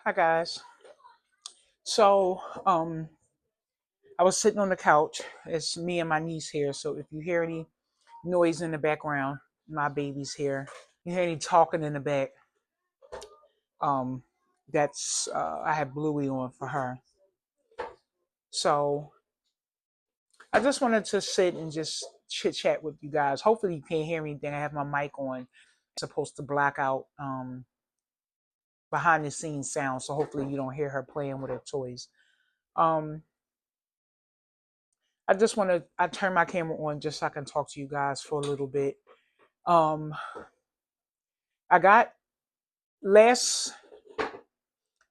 Hi guys. So, I was sitting on the couch. It's me and my niece here. So if you hear any noise in the background, my baby's here. You hear any talking in the back, um, that's I have Bluey on for her. So I just wanted to sit and just chit chat with you guys. Hopefully you can't hear anything. I have my mic on. Supposed to black out behind the scenes sound. So hopefully you don't hear her playing with her toys. Um, I turn my camera on just so I can talk to you guys for a little bit. Um, I got last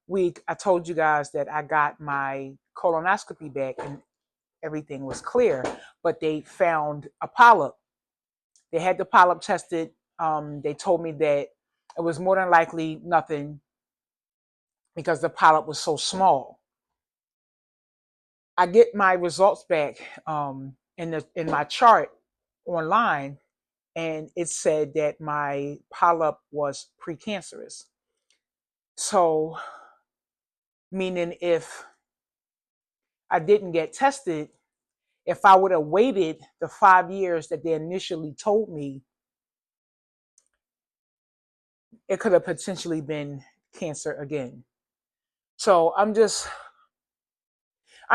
week, I told you guys that I got my colonoscopy back and everything was clear, but they found a polyp. They had the polyp tested. They told me that it was more than likely nothing because the polyp was so small. I get my results back in my chart online, and it said that my polyp was precancerous. So, meaning if I didn't get tested, if I would have waited the 5 years that they initially told me, it could have potentially been cancer again. So I'm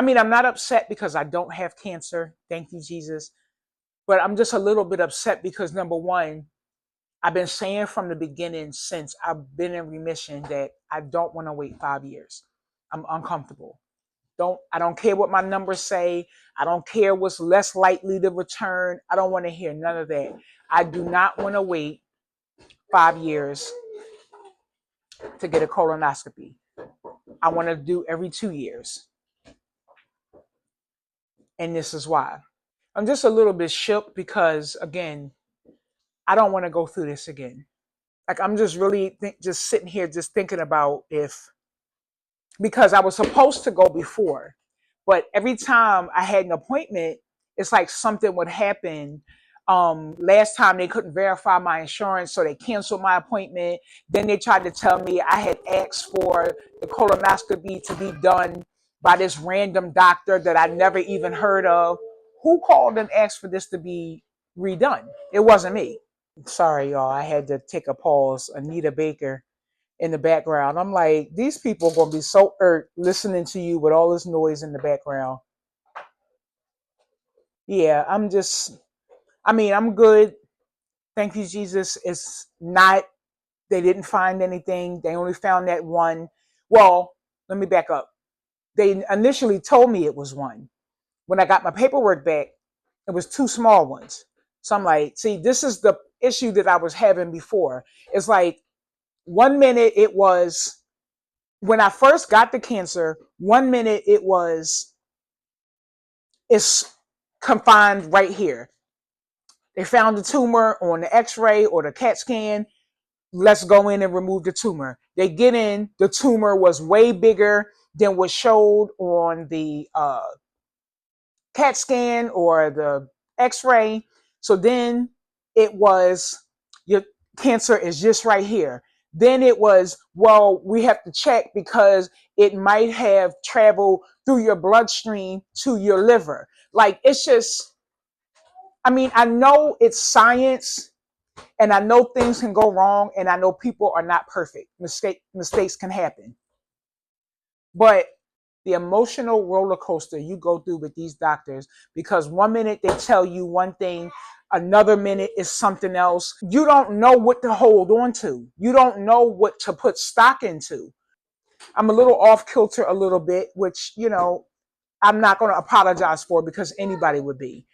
not upset because I don't have cancer. Thank you, Jesus. But I'm just a little bit upset because number one, I've been saying from the beginning since I've been in remission that I don't want to wait 5 years. I'm uncomfortable. I don't care what my numbers say. I don't care what's less likely to return. I don't want to hear none of that. I do not want to wait 5 years to get a colonoscopy. I want to do every 2 years. And this is why. I'm just a little bit shook because, again, I don't want to go through this again. Like, I'm just really just sitting here just thinking about because I was supposed to go before, but every time I had an appointment, it's like something would happen. Last time they couldn't verify my insurance, so they canceled my appointment. Then they tried to tell me I had asked for the colonoscopy to be done by this random doctor that I never even heard of. Who called and asked for this to be redone? It wasn't me. Sorry, y'all. I had to take a pause. Anita Baker in the background. I'm like, these people are going to be so irked listening to you with all this noise in the background. Yeah, I'm good. Thank you, Jesus. It's not, they didn't find anything. They only found that one. Well, let me back up. They initially told me it was one. When I got my paperwork back, it was two small ones. So I'm like, see, this is the issue that I was having before. It's like 1 minute it was, when I first got the cancer, 1 minute it's confined right here. They found the tumor on the x-ray or the CAT scan. Let's go in and remove the tumor. They get in, the tumor was way bigger than was showed on the CAT scan or the x-ray. So then it was, your cancer is just right here. Then it was, well, we have to check because it might have traveled through your bloodstream to your liver. Like, it's just, I know it's science and I know things can go wrong and I know people are not perfect. Mistakes can happen. But the emotional roller coaster you go through with these doctors, because 1 minute they tell you one thing, another minute is something else. You don't know what to hold on to. You don't know what to put stock into. I'm a little off kilter a little bit, which, I'm not going to apologize for because anybody would be.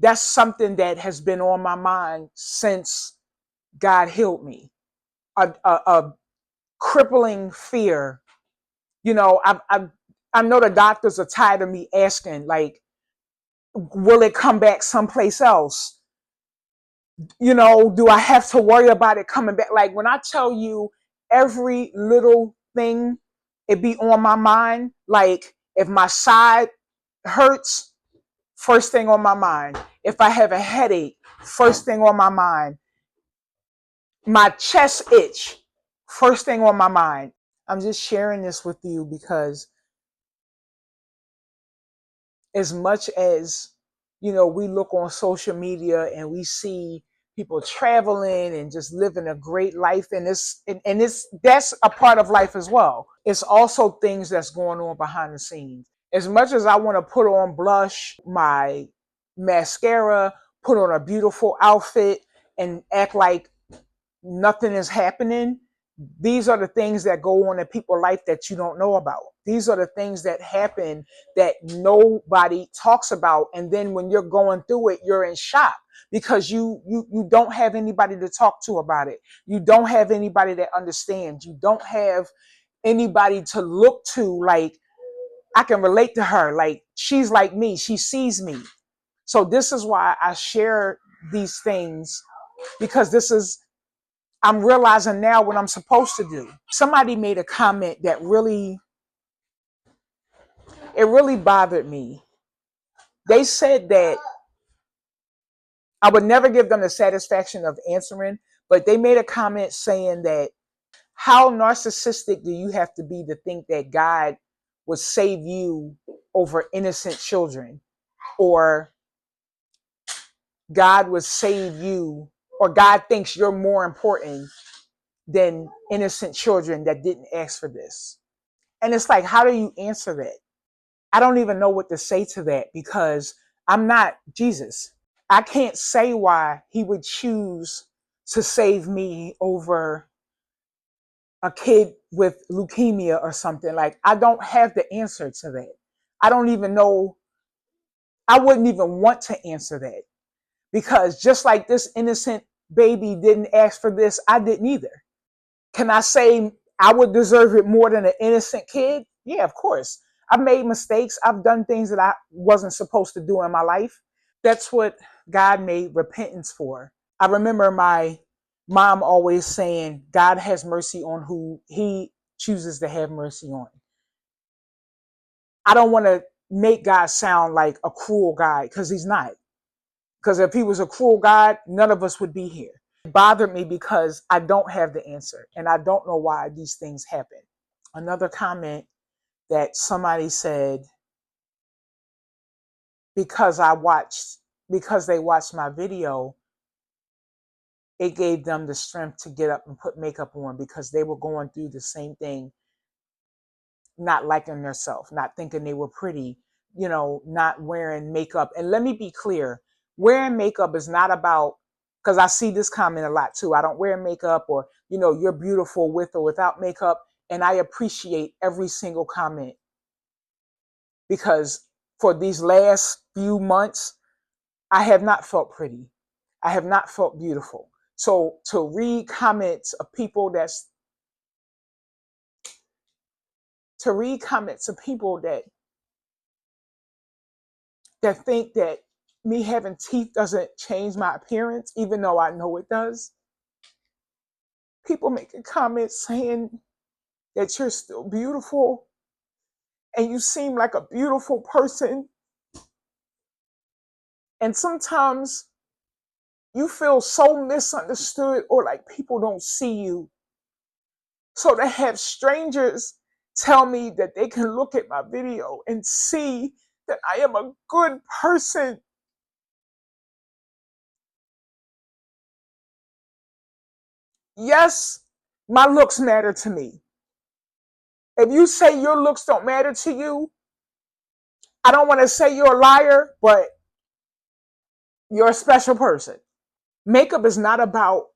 That's something that has been on my mind since God healed me. A crippling fear. I know the doctors are tired of me asking, like, will it come back someplace else? Do I have to worry about it coming back? Like, when I tell you every little thing, it be on my mind. Like, if my side hurts, first thing on my mind. If I have a headache, first thing on my mind. My chest itch, first thing on my mind. I'm just sharing this with you because as much as, we look on social media and we see people traveling and just living a great life, and it's that's a part of life as well. It's also things that's going on behind the scenes. As much as I want to put on blush, my mascara, put on a beautiful outfit, and act like nothing is happening, these are the things that go on in people's life that you don't know about. These are the things that happen that nobody talks about. And then when you're going through it, you're in shock because you don't have anybody to talk to about it. You don't have anybody that understands. You don't have anybody to look to, like, I can relate to her. Like, she's like me. She sees me. So this is why I share these things, because I'm realizing now what I'm supposed to do. Somebody made a comment that it really bothered me. They said that I would never give them the satisfaction of answering, but they made a comment saying that, how narcissistic do you have to be to think that God would save you over innocent children? Or God would save you, or God thinks you're more important than innocent children that didn't ask for this. And it's like, how do you answer that? I don't even know what to say to that, because I'm not Jesus. I can't say why he would choose to save me over a kid with leukemia or something. Like, I don't have the answer to that. I don't even know. I wouldn't even want to answer that, because just like this innocent baby didn't ask for this, I didn't either. Can I say I would deserve it more than an innocent kid? Yeah, of course. I've made mistakes. I've done things that I wasn't supposed to do in my life. That's what God made repentance for. I remember my mom always saying, God has mercy on who he chooses to have mercy on. I don't want to make God sound like a cruel God, because he's not. Because if he was a cruel God, none of us would be here. It bothered me because I don't have the answer, and I don't know why these things happen. Another comment that somebody said, because they watched my video, it gave them the strength to get up and put makeup on, because they were going through the same thing, not liking themselves, not thinking they were pretty, not wearing makeup. And let me be clear, wearing makeup is not about, because I see this comment a lot too, I don't wear makeup, or, you're beautiful with or without makeup. And I appreciate every single comment, because for these last few months, I have not felt pretty. I have not felt beautiful. So to read comments of people that think that me having teeth doesn't change my appearance, even though I know it does. People making comments saying that you're still beautiful and you seem like a beautiful person. And sometimes you feel so misunderstood, or like people don't see you. So to have strangers tell me that they can look at my video and see that I am a good person. Yes, my looks matter to me. If you say your looks don't matter to you, I don't want to say you're a liar, but you're a special person. Makeup is not about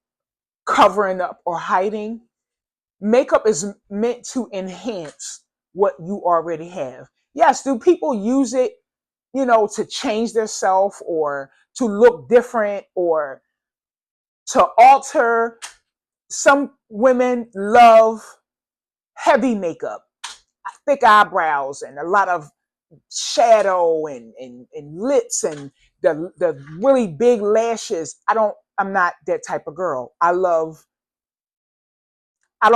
covering up or hiding. Makeup is meant to enhance what you already have. Yes, do people use it, to change themselves, or to look different, or to alter? Some women love heavy makeup, thick eyebrows, and a lot of shadow, and lips, and the really big lashes. I'm not that type of girl. I don't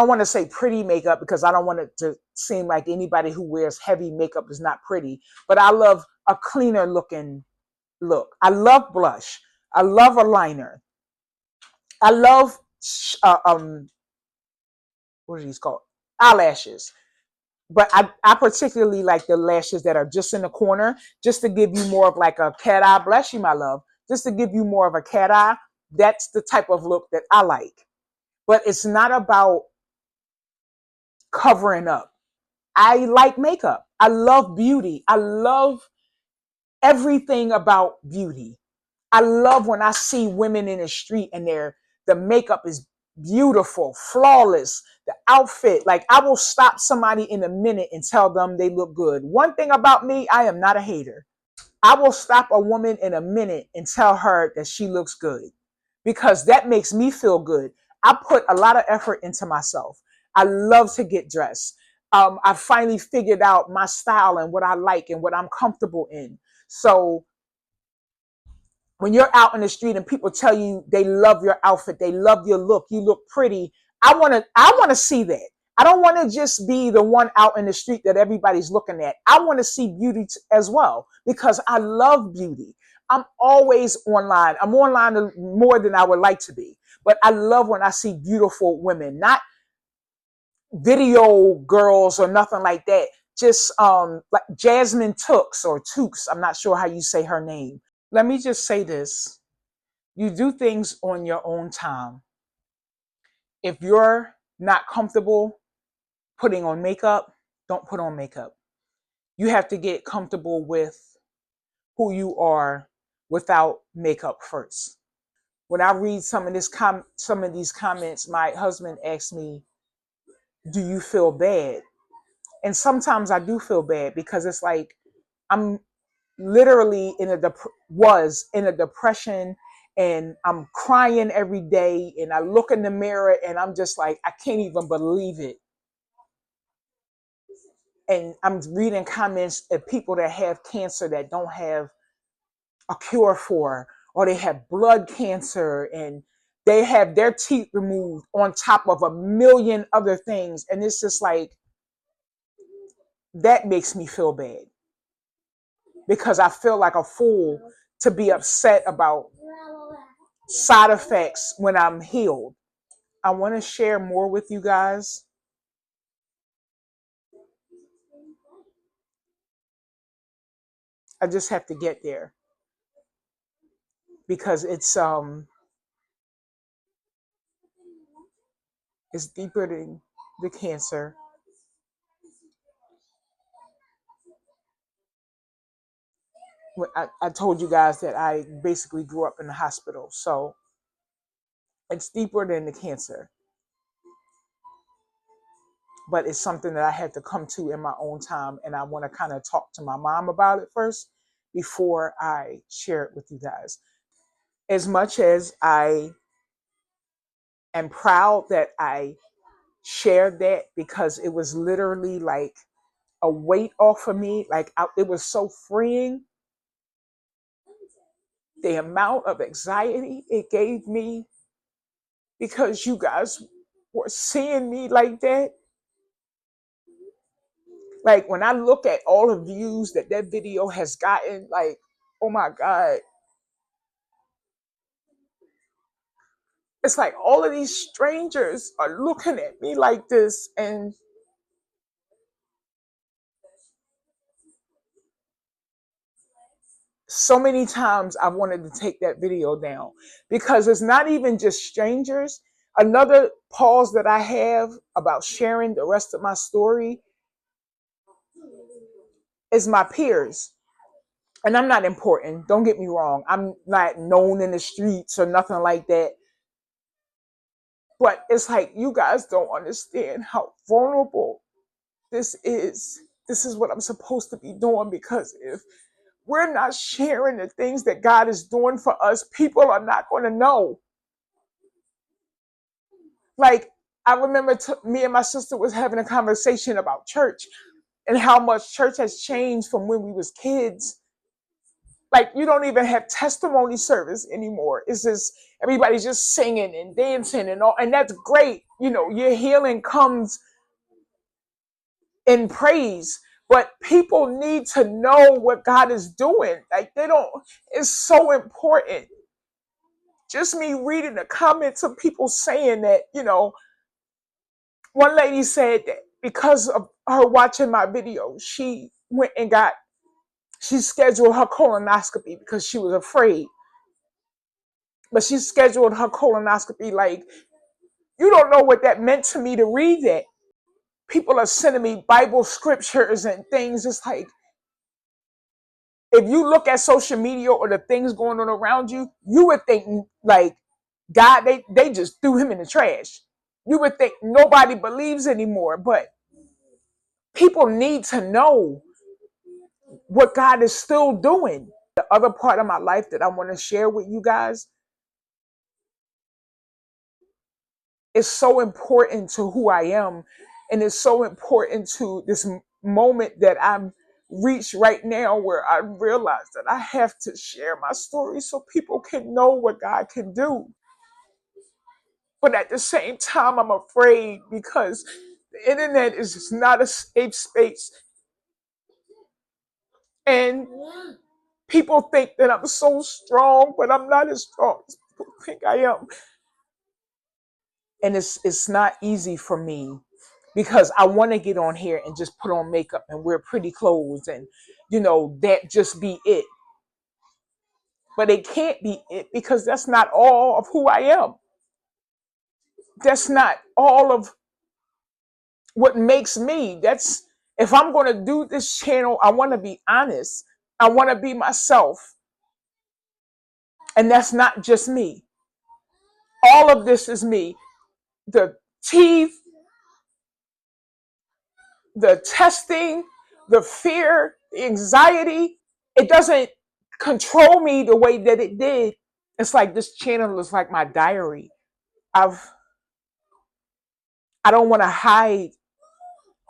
want to say pretty makeup, because I don't want it to seem like anybody who wears heavy makeup is not pretty, but I love a cleaner looking look. I love blush. I love a liner. I love what are these called? eyelashes. But I particularly like the lashes that are just in the corner, just to give you more of like a cat eye. Bless you, my love. Just to give you more of a cat eye. That's the type of look that I like. But it's not about covering up. I like makeup. I love beauty. I love everything about beauty. I love when I see women in the street and the makeup is beautiful, flawless, the outfit. Like, I will stop somebody in a minute and tell them they look good. One thing about me, I am not a hater. I will stop a woman in a minute and tell her that she looks good, because that makes me feel good. I put a lot of effort into myself. I love to get dressed. I finally figured out my style and what I like and what I'm comfortable in. So when you're out in the street and people tell you they love your outfit, they love your look, you look pretty, I want to see that. I don't want to just be the one out in the street that everybody's looking at. I want to see beauty as well, because I love beauty. I'm always online. I'm online more than I would like to be. But I love when I see beautiful women, not video girls or nothing like that. Just like Jasmine Tooks or Tooks. I'm not sure how you say her name. Let me just say this. You do things on your own time. If you're not comfortable putting on makeup, don't put on makeup. You have to get comfortable with who you are without makeup first. When I read some of these comments, my husband asked me, "Do you feel bad?" And sometimes I do feel bad, because it's like I'm literally was in a depression, and I'm crying every day, and I look in the mirror and I'm just like, I can't even believe it. And I'm reading comments of people that have cancer that don't have a cure for, or they have blood cancer and they have their teeth removed on top of a million other things. And it's just like, that makes me feel bad, because I feel like a fool to be upset about side effects when I'm healed. I want to share more with you guys. I just have to get there, because it's deeper than the cancer. I told you guys that I basically grew up in the hospital, so it's deeper than the cancer. But it's something that I had to come to in my own time, and I want to kind of talk to my mom about it first before I share it with you guys. As much as I am proud that I shared that, because it was literally like a weight off of me, like it was so freeing. The amount of anxiety it gave me, because you guys were seeing me like that. Like, when I look at all the views that video has gotten, like, oh my God, it's like all of these strangers are looking at me like this. And so many times I wanted to take that video down, because it's not even just strangers. Another pause that I have about sharing the rest of my story is my peers. And I'm not important, don't get me wrong. I'm not known in the streets or nothing like that. But it's like, you guys don't understand how vulnerable this is. This is what I'm supposed to be doing, because if we're not sharing the things that God is doing for us, people are not going to know. Like, I remember me and my sister was having a conversation about church and how much church has changed from when we was kids. Like, you don't even have testimony service anymore. It's just everybody's just singing and dancing and all, and that's great. You know, your healing comes in praise, but people need to know what God is doing. Like, they don't. It's so important. Just me reading the comments of people saying that, one lady said that because of her watching my video, she went and she scheduled her colonoscopy because she was afraid. But she scheduled her colonoscopy. Like, you don't know what that meant to me to read that. People are sending me Bible scriptures and things. It's like, if you look at social media or the things going on around you, you would think like God, they just threw him in the trash. You would think nobody believes anymore, but people need to know what God is still doing. The other part of my life that I want to share with you guys is so important to who I am, and it's so important to this moment that I'm reached right now, where I realize that I have to share my story so people can know what God can do. But at the same time, I'm afraid because the internet is just not a safe space. And people think that I'm so strong, but I'm not as strong as people think I am. And it's not easy for me because I want to get on here and just put on makeup and wear pretty clothes and, that just be it. But it can't be it because that's not all of who I am. That's not all of what makes me. That's, if I'm going to do this channel, I want to be honest. I want to be myself. And that's not just me. All of this is me. The teeth, the testing, the fear, the anxiety, it doesn't control me the way that it did. It's like this channel is like my diary. I don't want to hide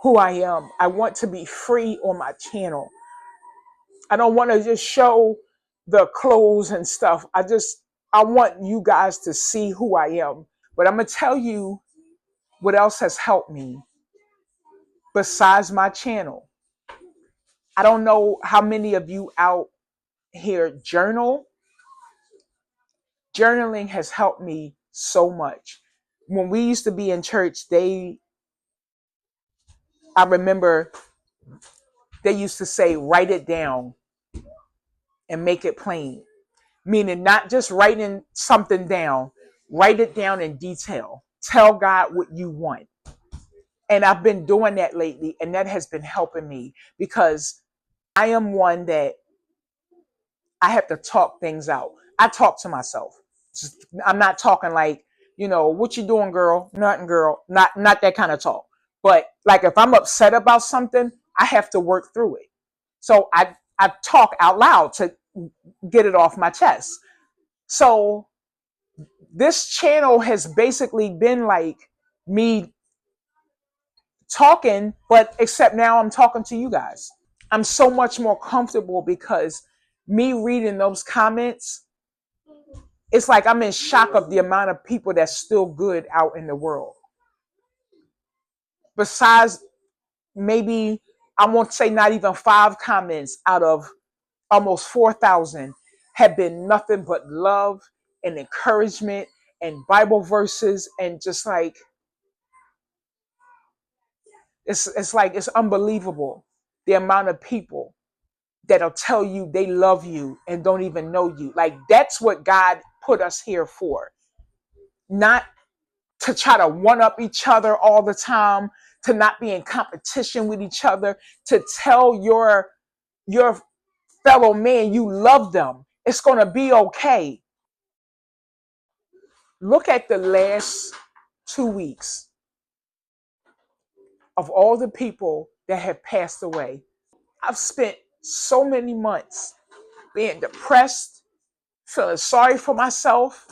who I am. I want to be free on my channel. I don't want to just show the clothes and stuff. I want you guys to see who I am. But I'm going to tell you what else has helped me besides my channel. I don't know how many of you out here journal. Journaling has helped me so much. When we used to be in church, I remember they used to say, write it down and make it plain. Meaning not just writing something down, write it down in detail. Tell God what you want. And I've been doing that lately, and that has been helping me because I am one that I have to talk things out. I talk to myself. I'm not talking like, what you doing, girl? Nothing, girl. Not that kind of talk. But like if I'm upset about something, I have to work through it. So I talk out loud to get it off my chest. So this channel has basically been like me talking, but except now I'm talking to you guys. I'm so much more comfortable because me reading those comments, it's like I'm in shock of the amount of people that's still good out in the world. Besides, maybe I won't say not even 5 comments out of almost 4,000 have been nothing but love and encouragement and Bible verses, and just like it's like it's unbelievable the amount of people that'll tell you they love you and don't even know you. Like, that's what God put us here for. Not to try to one up each other all the time, to not be in competition with each other, to tell your fellow man you love them. It's going to be okay. Look at the last 2 weeks of all the people that have passed away. I've spent so many months being depressed, feeling sorry for myself,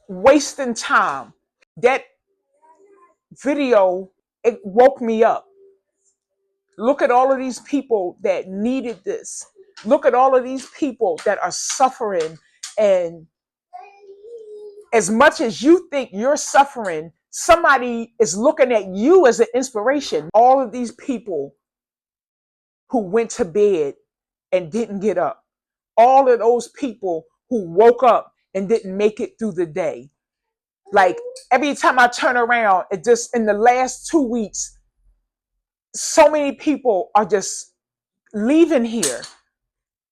wasting time. That video, it woke me up. Look at all of these people that needed this. Look at all of these people that are suffering. And as much as you think you're suffering, somebody is looking at you as an inspiration. All of these people who went to bed and didn't get up. All of those people who woke up and didn't make it through the day. Like every time I turn around, it just in the last 2 weeks, so many people are just leaving here.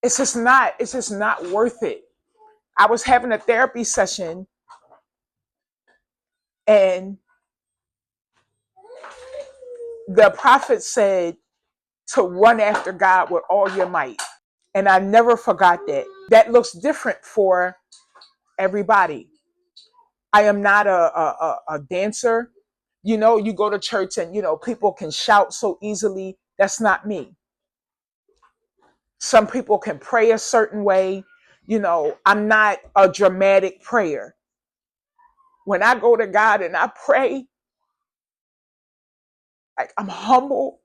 It's just not worth it. I was having a therapy session and the prophet said to run after God with all your might. And I never forgot that. That looks different for everybody. I am not a dancer. You know, you go to church and, you know, people can shout so easily. That's not me. Some people can pray a certain way. You know, I'm not a dramatic prayer. When I go to God and I pray, like I'm humble.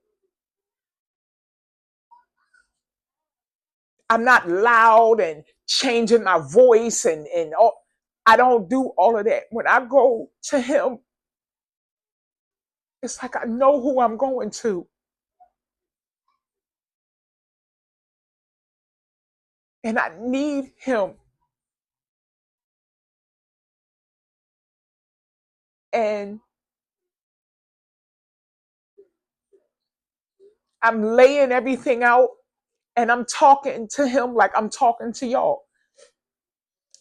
I'm not loud and changing my voice and all. I don't do all of that. When I go to him, it's like I know who I'm going to. And I need him. And I'm laying everything out and I'm talking to him like I'm talking to y'all.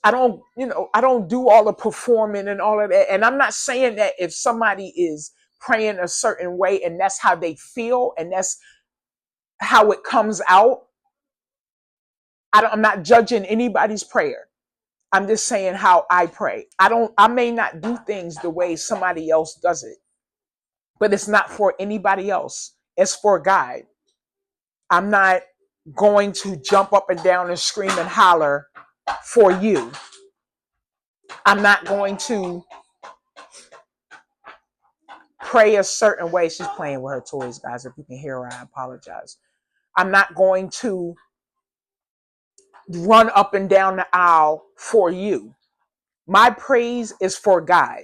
I don't, you know, I don't do all the performing and all of that. And I'm not saying that if somebody is praying a certain way and that's how they feel and that's how it comes out, I'm not judging anybody's prayer. I'm just saying how I pray. I may not do things the way somebody else does it, but it's not for anybody else. It's for God. I'm not going to jump up and down and scream and holler for you. I'm not going to pray a certain way. She's playing with her toys, guys. If you can hear her, I apologize. I'm not going to run up and down the aisle for you. My praise is for God.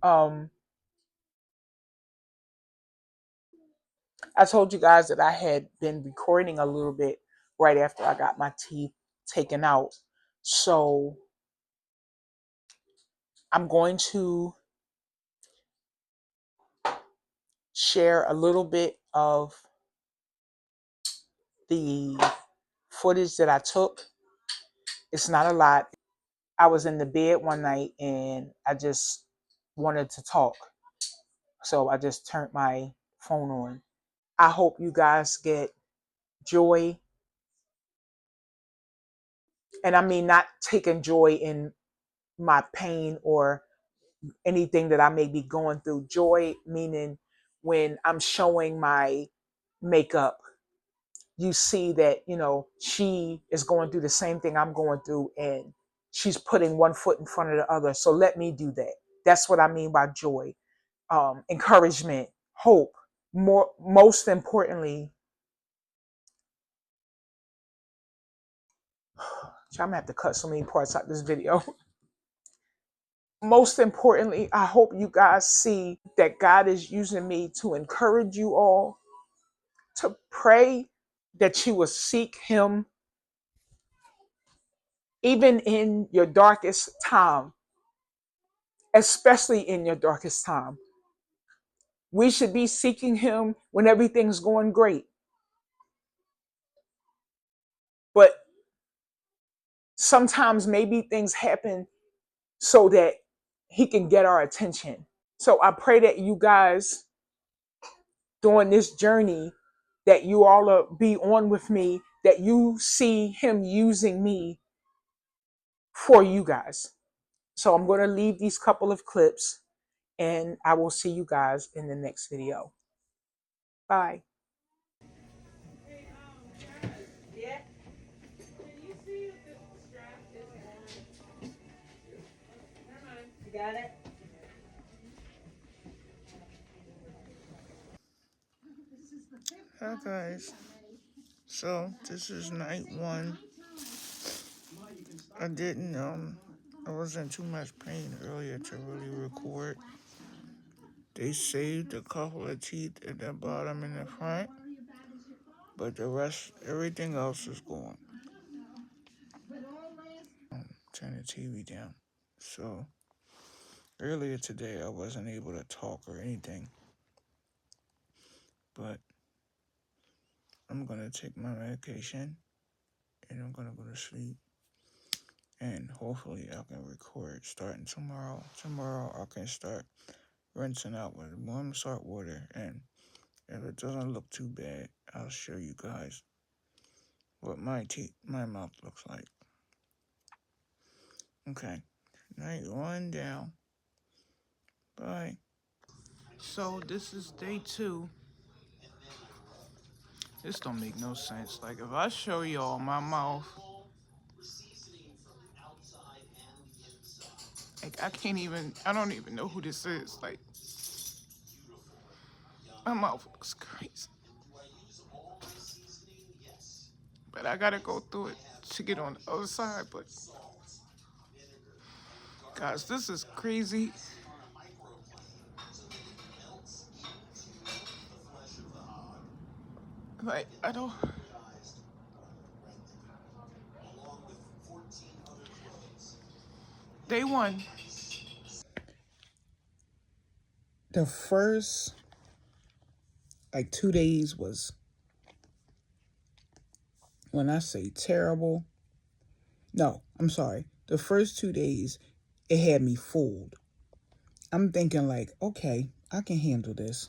Um, I told you guys that I had been recording a little bit right after I got my teeth taken out. So I'm going to share a little bit of the footage that I took. It's not a lot. I was in the bed one night and I just wanted to talk. So I just turned my phone on. I hope you guys get joy. And I mean, not taking joy in my pain or anything that I may be going through. Joy meaning when I'm showing my makeup, you see that, you know, she is going through the same thing I'm going through and she's putting one foot in front of the other. So let me do that. That's what I mean by joy. Encouragement, hope. Most importantly, I'm gonna have to cut so many parts out this video. Most importantly, I hope you guys see that God is using me to encourage you all to pray that you will seek him even in your darkest time, especially in your darkest time. We should be seeking him when everything's going great. But sometimes maybe things happen so that he can get our attention. So I pray that you guys during this journey that you all be on with me, that you see him using me for you guys. So I'm going to leave these couple of clips and I will see you guys in the next video. Bye. Hi guys. So this is night one. I wasn't in too much pain earlier to really record. They saved a couple of teeth at the bottom and the front, but the rest, everything else is gone. Turn the TV down. So Earlier today, I wasn't able to talk or anything, but I'm gonna take my medication and I'm gonna go to sleep. And hopefully, I can record starting tomorrow. Tomorrow, I can start rinsing out with warm salt water. And if it doesn't look too bad, I'll show you guys what my mouth looks like. Okay, night one down. Bye. So this is day 2. This don't make no sense. Like if I show y'all my mouth, like I don't even know who this is. Like my mouth looks crazy. But I gotta go through it to get on the other side. But guys, this is crazy. Like I don't. Day 1. The first like 2 days was, when I say terrible. No, I'm sorry. The first 2 days, it had me fooled. I'm thinking like, okay, I can handle this.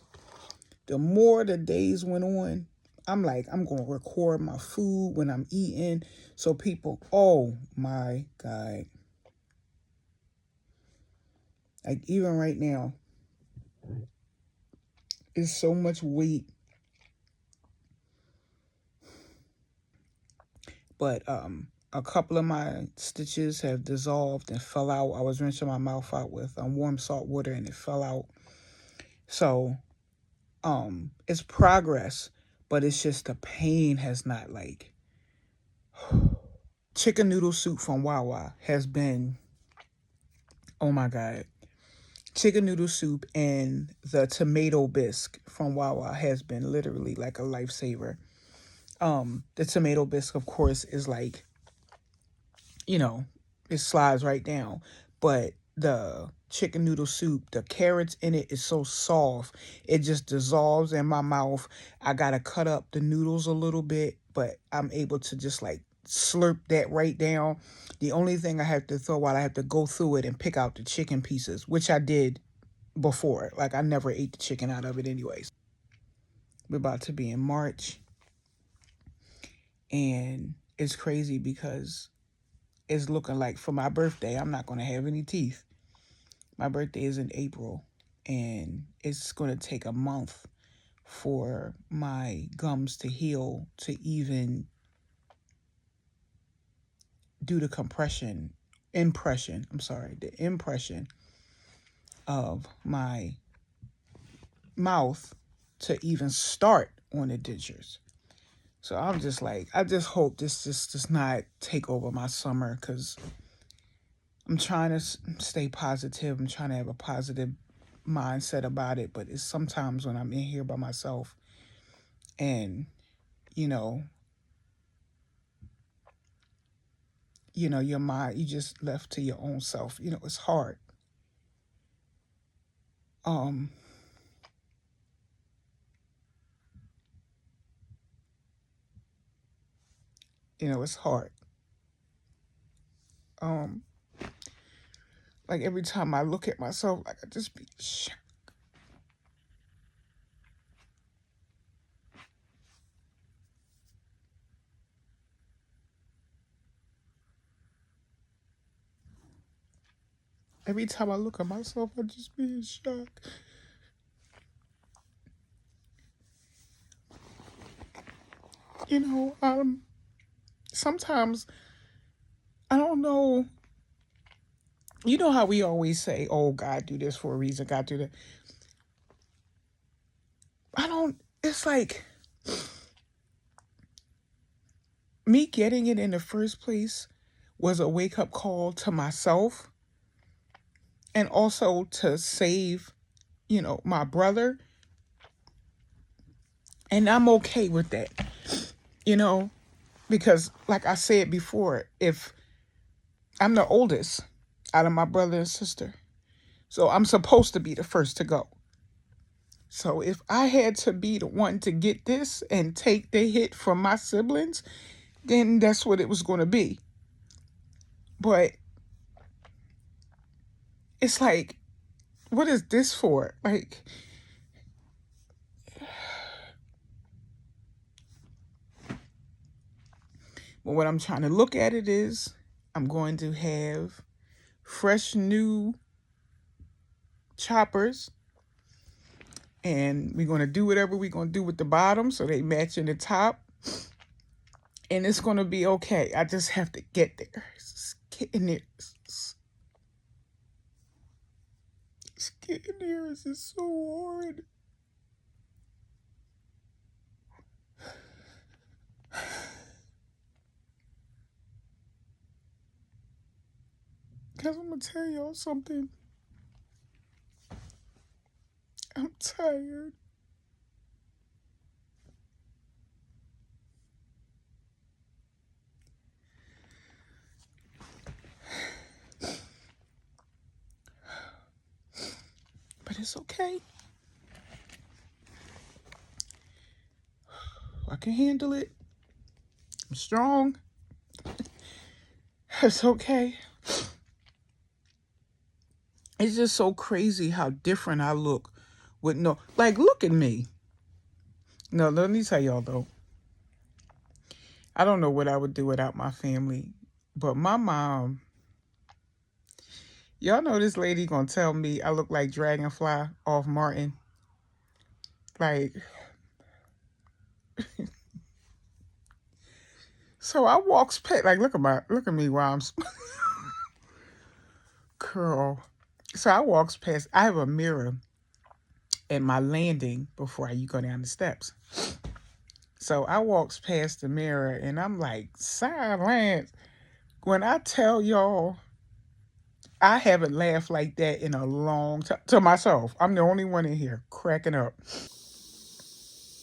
The more the days went on, I'm like, I'm going to record my food when I'm eating. So people, oh my God. Like even right now, it's so much weight. But a couple of my stitches have dissolved and fell out. I was rinsing my mouth out with warm salt water and it fell out. So it's progress, but it's just the pain has not like. Chicken noodle soup from Wawa has been, oh my God. Chicken noodle soup and the tomato bisque from Wawa has been literally like a lifesaver. The tomato bisque, of course, is like, you know, it slides right down. But the chicken noodle soup, the carrots in it is so soft, it just dissolves in my mouth. I gotta cut up the noodles a little bit, but I'm able to just like slurp that right down. The only thing I have to throw out, I have to go through it and pick out the chicken pieces, which I did before. Like I never ate the chicken out of it anyways. We're about to be in March, and it's crazy because it's looking like for my birthday, I'm not going to have any teeth. My birthday is in April, and it's going to take a month for my gums to heal to even do the the impression of my mouth to even start on the dentures. So I'm just like, I just hope this just does not take over my summer, because I'm trying to stay positive. I'm trying to have a positive mindset about it. But it's sometimes when I'm in here by myself and, you know, your mind, you just left to your own self. It's hard. Um, it's hard. Um, like every time I look at myself, like I just be shocked. Every time I look at myself, I just be in shock. Sometimes I don't know. You know how we always say, "Oh, God do this for a reason. God do that." I don't. It's like me getting it in the first place was a wake up call to myself, and also to save, my brother. And I'm okay with that, you know, because like I said before, if I'm the oldest out of my brother and sister, So I'm supposed to be the first to go. So if I had to be the one to get this and take the hit from my siblings, then that's what it was going to be. But it's like, what is this for? Like, well, what I'm trying to look at it is I'm going to have fresh new choppers, and we're going to do whatever we're going to do with the bottom so they match in the top, and it's going to be okay. I just have to get there. It's getting there. It's getting there. It's just so hard. Because I'm going to tell y'all something. I'm tired. But it's okay. I can handle it. I'm strong. It's okay. It's just so crazy how different I look with no, like, look at me. No, let me tell y'all though. I don't know what I would do without my family, but my mom, y'all know this lady gonna tell me I look like Dragonfly off Martin. Like, so I walks past, like, look at me while I'm, girl. So I walks past, I have a mirror at my landing before you go down the steps. So I walks past the mirror and I'm like, silence. When I tell y'all, I haven't laughed like that in a long time. To myself, I'm the only one in here cracking up.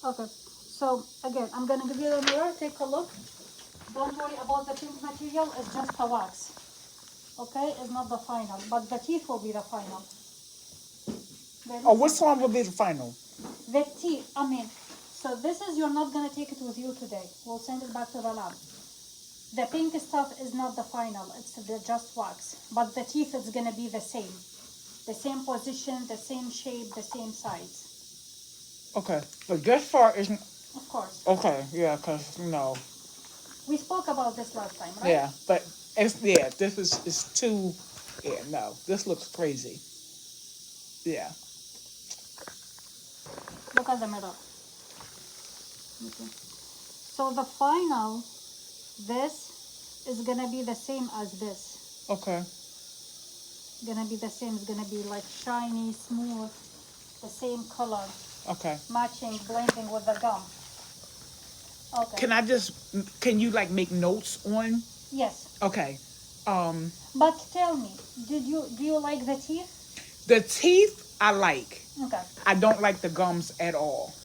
Okay, so again, I'm gonna give you the mirror, take a look. Don't worry about the pink material, it's just a wax. Okay, it's not the final, but the teeth will be the final. Oh, which one will be the final? The teeth, I mean, so this is, you're not gonna take it with you today. We'll send it back to the lab. The pink stuff is not the final, it's the just wax. But the teeth is gonna be the same. The same position, the same shape, the same size. Okay, but this part isn't. Of course. Okay, yeah, because, We spoke about this last time, right? yeah, but this is too, no, this looks crazy. Yeah. Look at the mirror. Okay. So the final, this is gonna be the same as this. Okay. Gonna be the same. It's gonna be like shiny, smooth, the same color, Okay. matching, blending with the gum. Okay. Can you like make notes on? Yes. Okay. But tell me, do you like the teeth? The teeth I like. Okay. I don't like the gums at all.